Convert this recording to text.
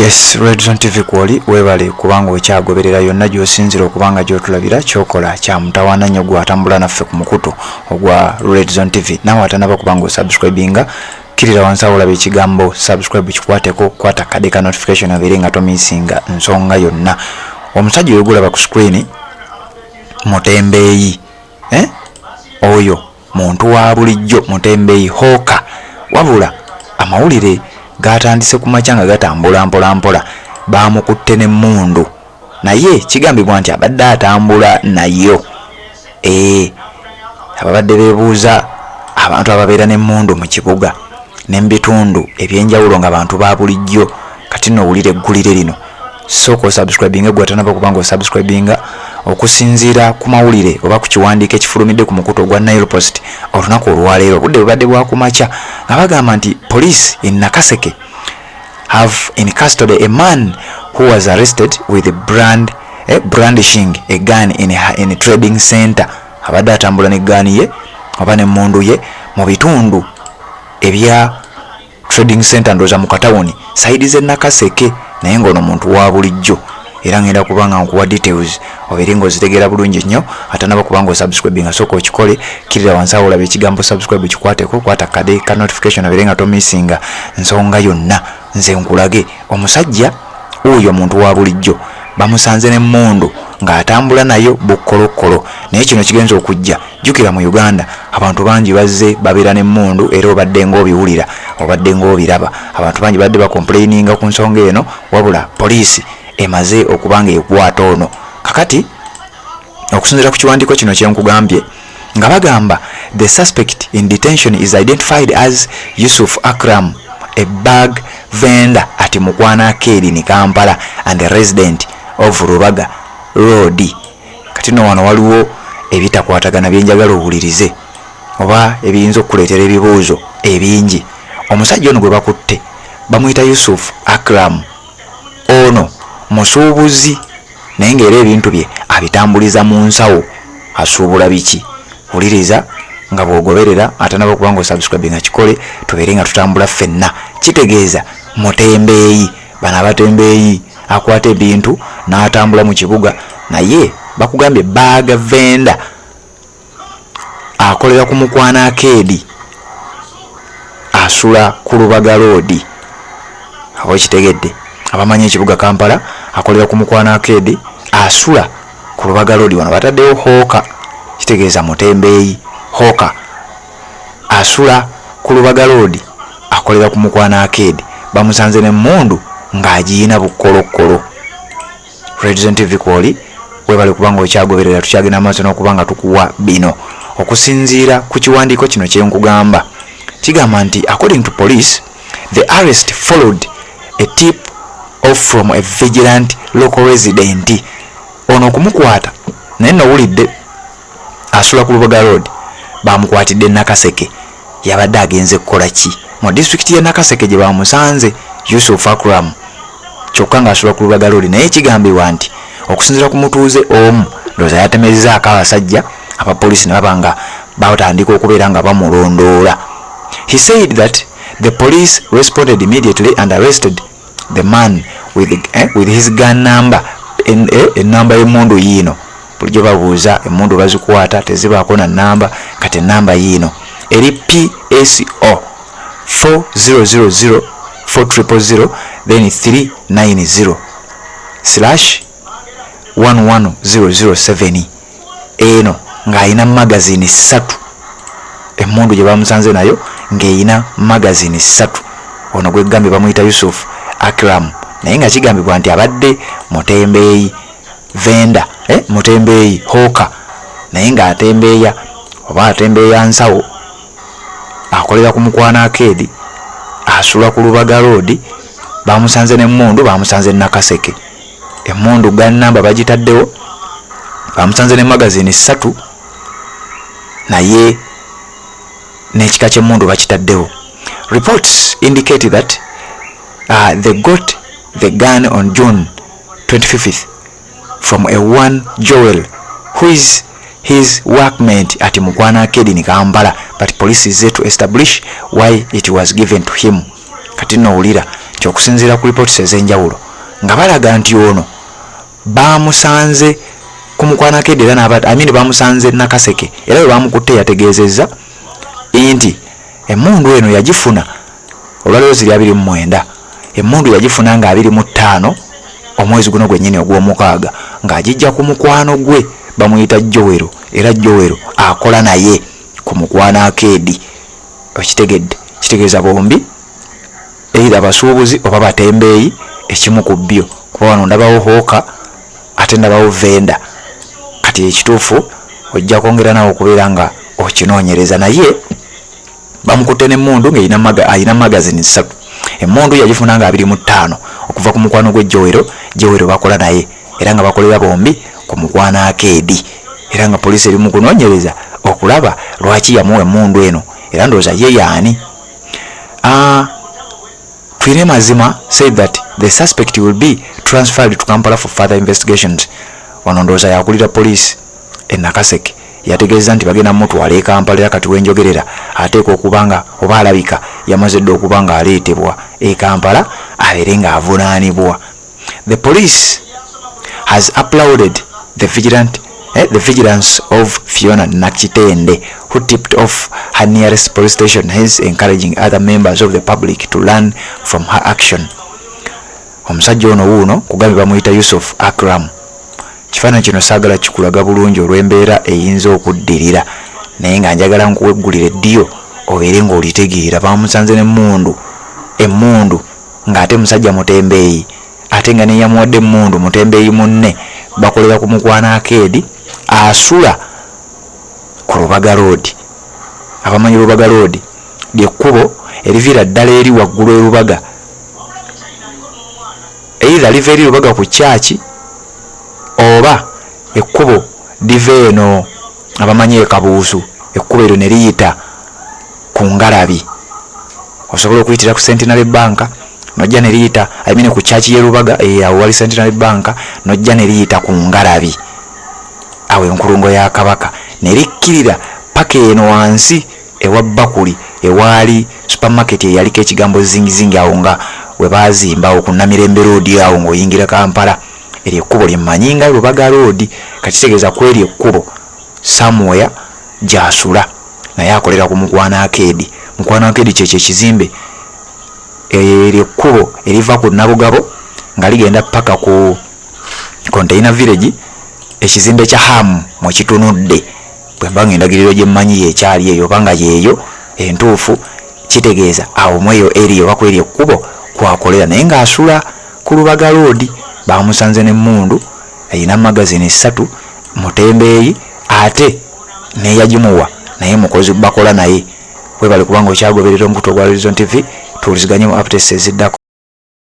Yes, Red Zone TV kwoli webale kubanga okyagoberera yonna gy'osinzira okubanga gy'otulabira kyokola kya mutawaana nnyo gw'atambula naffe ku mukutu ogwa Red Zone TV. Nawe atanaba kubanga osubscribinga kirira wansi awo olaba ekigambo subscribe kikwateko, kwata kade ka notification abere nga tomisinga nsonga yonna. Omusajja oyo gulaba ku screen Mutembeeyi, oyo muntu wa bulijjo Mutembeeyi Hawker, wabula amawulire gatandise ku makya nga gatambula mpola bamukutte n'emmundu naye kigambibwa nti abadde atambula nayo. Ababadde beebuuza abantu ababeera n'emmundu mu kibuga n'ebitundu ebyenjawulo nga bantu ba bulijjo, kati nno owulire eggulire lino. Sooka osubscribinga gwatanaba kubanga osubscribinga okusinziira ku mawulire oba ku kiwandiiko ekifulumidde ku mukutu ogwa Nile Post olunaku olwaleero obudde bubadde bwa ku makya nga bagamba nti police in Nakaseke have in custody a man who was arrested with brandishing a gun in a trading center. Abadde atambula n'eggaani ye oba n'emmundu ye mu bitundu ebya trading center ndoza mu katawuni saidi ze Nakaseke, naye ng'ono muntu wa bulijjo. Era ngenda kubanga nkuwa details obere ng'ozitegeera bulungi nnyo. Atanaba kubanga osubscribinga sooka okikole, kirira wansi awo olaba ekigambo subscribe kikwateko, kwata kade ka notification obere nga tomisinga nsonga yonna. Nze nkulage omusajja oyo muntu wa bulijjo bamusanze n'emmundu ng'atambula nayo bukkolokolo. Naye kino kigenza okujja, jjukira mu Uganda abantu bangi bazze babeera n'emmundu era obadde ng'obiwulira obadde ng'obiraba. Abantu bangi badde bakomplaininga ku nsonga eno, wabula poliisi emaze okubanga ekwata ono. Kakati okusinziira ku kiwandiiko kino kyenkugambye nga bagamba the suspect in detention is identified as Yusuf Akram, a bag vendor at Mukwana Arcade in Kampala and a resident of Rubaga Road. Kati no wano waliwo ebitakwatagana byenjagala owulirize oba ebiyinza okuleetera ebibuuzo ebingi. Omusajja ono gwe bakutte bamuyita Yusuf Akram, ono musuubuzi naye ng'era ebintu bye abitambuliza mu nsawo. Asuubula biki? Wuliriza nga bw'ogoberera. Atanaba kubanga osubscribinga kikole tubeere nga tutambula ffenna. Kitegeeza Mutembeeyi, bano abatembeeyi akwata ebintu n'atambula mu kibuga, naye bakugambye baaga venda akolera ku Mukwana Arcade, asula ku Lubaga Road. Awo kitegedde abamanyi ekibuga Kampala, akolera ku Mukwana Arcade, asula ku Lubaga Road. Wano bataddewo Hawker, kitegeeza Mutembeeyi Hawker asula ku Lubaga Road, akolera ku Mukwana Arcade. Bamusanze n'emmundu ng'agiyina bukkolokolo. Red Zone TV kwoli webale kubanga okyagoberera, tukyagenda amaaso n'okubanga tukuwa bino okusinziira ku kiwandiiko kino kyenkugamba. Kigamba nti according to police the arrest followed a tip off from a vigilant local resident. Ono okumukwata naye nowulidde asula ku Lubaga Road, bamukwatidde Nakaseke. Yabadde agenze kukola ki mu district ya Nakaseke gye bamusanze Yusuf Akram, kyokka ng'asula ku Lubaga Road. Naye kigambibwa nti okusinziira ku mutuuze omu ndowooza yatemezzaako abasaggya abapoliisi ne baba nga batandika okubeera nga bamulondoola. He said that the police responded immediately and arrested the man with his gun number. Enamba y'emmundu yiino bulijjo babuuza emmundu bazikwata tezibaako na namba, kati enamba yiino eri PSO 4000 4000 then 390/11007. eno ng'ayina magazini 3. Emmundu gye bamusanze nayo ng'eyina magazini 3. Ono gwe gambye bamuyita Yusuf Akram, naye nga kigambibwa nti abadde Mutembeeyi venda, Mutembeeyi Hawker, naye ng'atembeeya oba atembeeya nsawo, akolera ku Mukwana Arcade, asula ku Lubaga Road. Bamusanze n'emmundu, bamusanze Nakaseke. Emmundu gannamba bagitaddewo, bamusanze ne magazini 3 naye n'ekika ky'emmundu bakitaddewo. Reports indicate that they got the gun on June 25th from a one Joel who is his workmate at Mukwana Arcade in Kampala, but police is yet to establish why it was given to him. kati nowulira kyokusinziira ku reports ez'enjawulo nga balaga nti ono bamusanze ku Mukwanaakeddi era bamusanze Nakaseke era bwe bamukutte yategeezezza nti emmundu eno yagifuna olwaleero ziri 29 emmundu yagifuna nga 25 omwezi guno gwennyini ogw'omukaaga ng'agijja ku mukwano gwe bamuyita Jowero era Jowero akola naye ku Mukwanaakeddi. Okitegedde kitegeeza bombi either basuubuzi oba batembeeyi ekimu ku byo kuba wano ndabawo hooka ate ndabawo venda kati ekituufu ojja kwongera nawe okubeera nga okinoonyereza naye bamukutte n'emmundu ng'ayina magazini 3 emmundu yagifuna nga 25 okuva ku mukwano gwe Jowero bakola naye era nga bakolera bombi ku Mukwanaakeddi era nga poliisi eri mu kunoonyereza okulaba lwaki yamuwa emmundu eno era ndowooza ye yaani. Twine Mazima said that the suspect will be transferred to Kampala for further investigations. Wano ndowooza yakulira poliisi e Nakaseke yategeeza nti bagenda mutwala e Kampala kati wenjogerera ateekwa okubanga oba alabika yamaze dde okuba nga aleetebwa e Kampala abeere nga avunaanibwa. The police has applauded the vigilance of Fiona Nakitende, who tipped off her nearest police station, hence encouraging other members of the public to learn from her action. Omusajja ono wuuno kugambye bamuyita Yusuf Akram. Kifaananyi kino saagala kikulaga bulungi olw'embeera eyinza okuddirira naye nga njagala nkuweggulira eddiyo obeere ng'olitegeera. Bamusanze emmundu ng'ate musajja mutembeeyi ate nga neyamuwadde emmundu mutembeeyi munne bakolera ku Mukwanaakeddi asula ku Lubaga Road. Abamanyi Lubaga Road lyekkubo eriviira ddala eri waggulu erubaga either liva eri Lubaga ku kyaki oba ekkubo liva eno abamanyi ekabuusu ekkubo eryo ne liyita ku Ngalabi osobola okuyitira ku Centenary Bank nojja ne liyita ku kyaki y'erubaga awo wali Centenary Bank nojja ne liyita ku Ngalabi awo enkulungo ya Kabaka ne likkirira paka eno wansi ewa Bakuli ewaali supermarket eyaliko ekigambo zingizingi awo nga we baazimbawo ku Namirembe Road awo ng'oyingira Kampala. Eryo ekkubo lyemmanyi nga Lubaga Road kakitegeeza ku eryo ekkubo somewhere gy'asula naye akolera ku Mukwanaakeddi. Mukwanaakeddi kyekyo ekizimbe eryo ekkubo eriva ku Nabugabo nga ligenda paka ku Container Village ekizimbe kya Hamu mwe kitunudde bwemba ng'endagiriro gye mmanyi yekyali eyo oba nga yeeyo entuufu kitegeeza awo mweyo eriyo oba ku eryo ekkubo kwakolera naye ng'asula ku Lubaga Road. Bamusanze n'emmundu ayina magazini 3 mutembeeyi ate neyagimuwa naye mukozi bakola naye. Webale kubanga okyagoberera omukutu ogwa Horizon TV tuwuliziganye mu updates eziddako.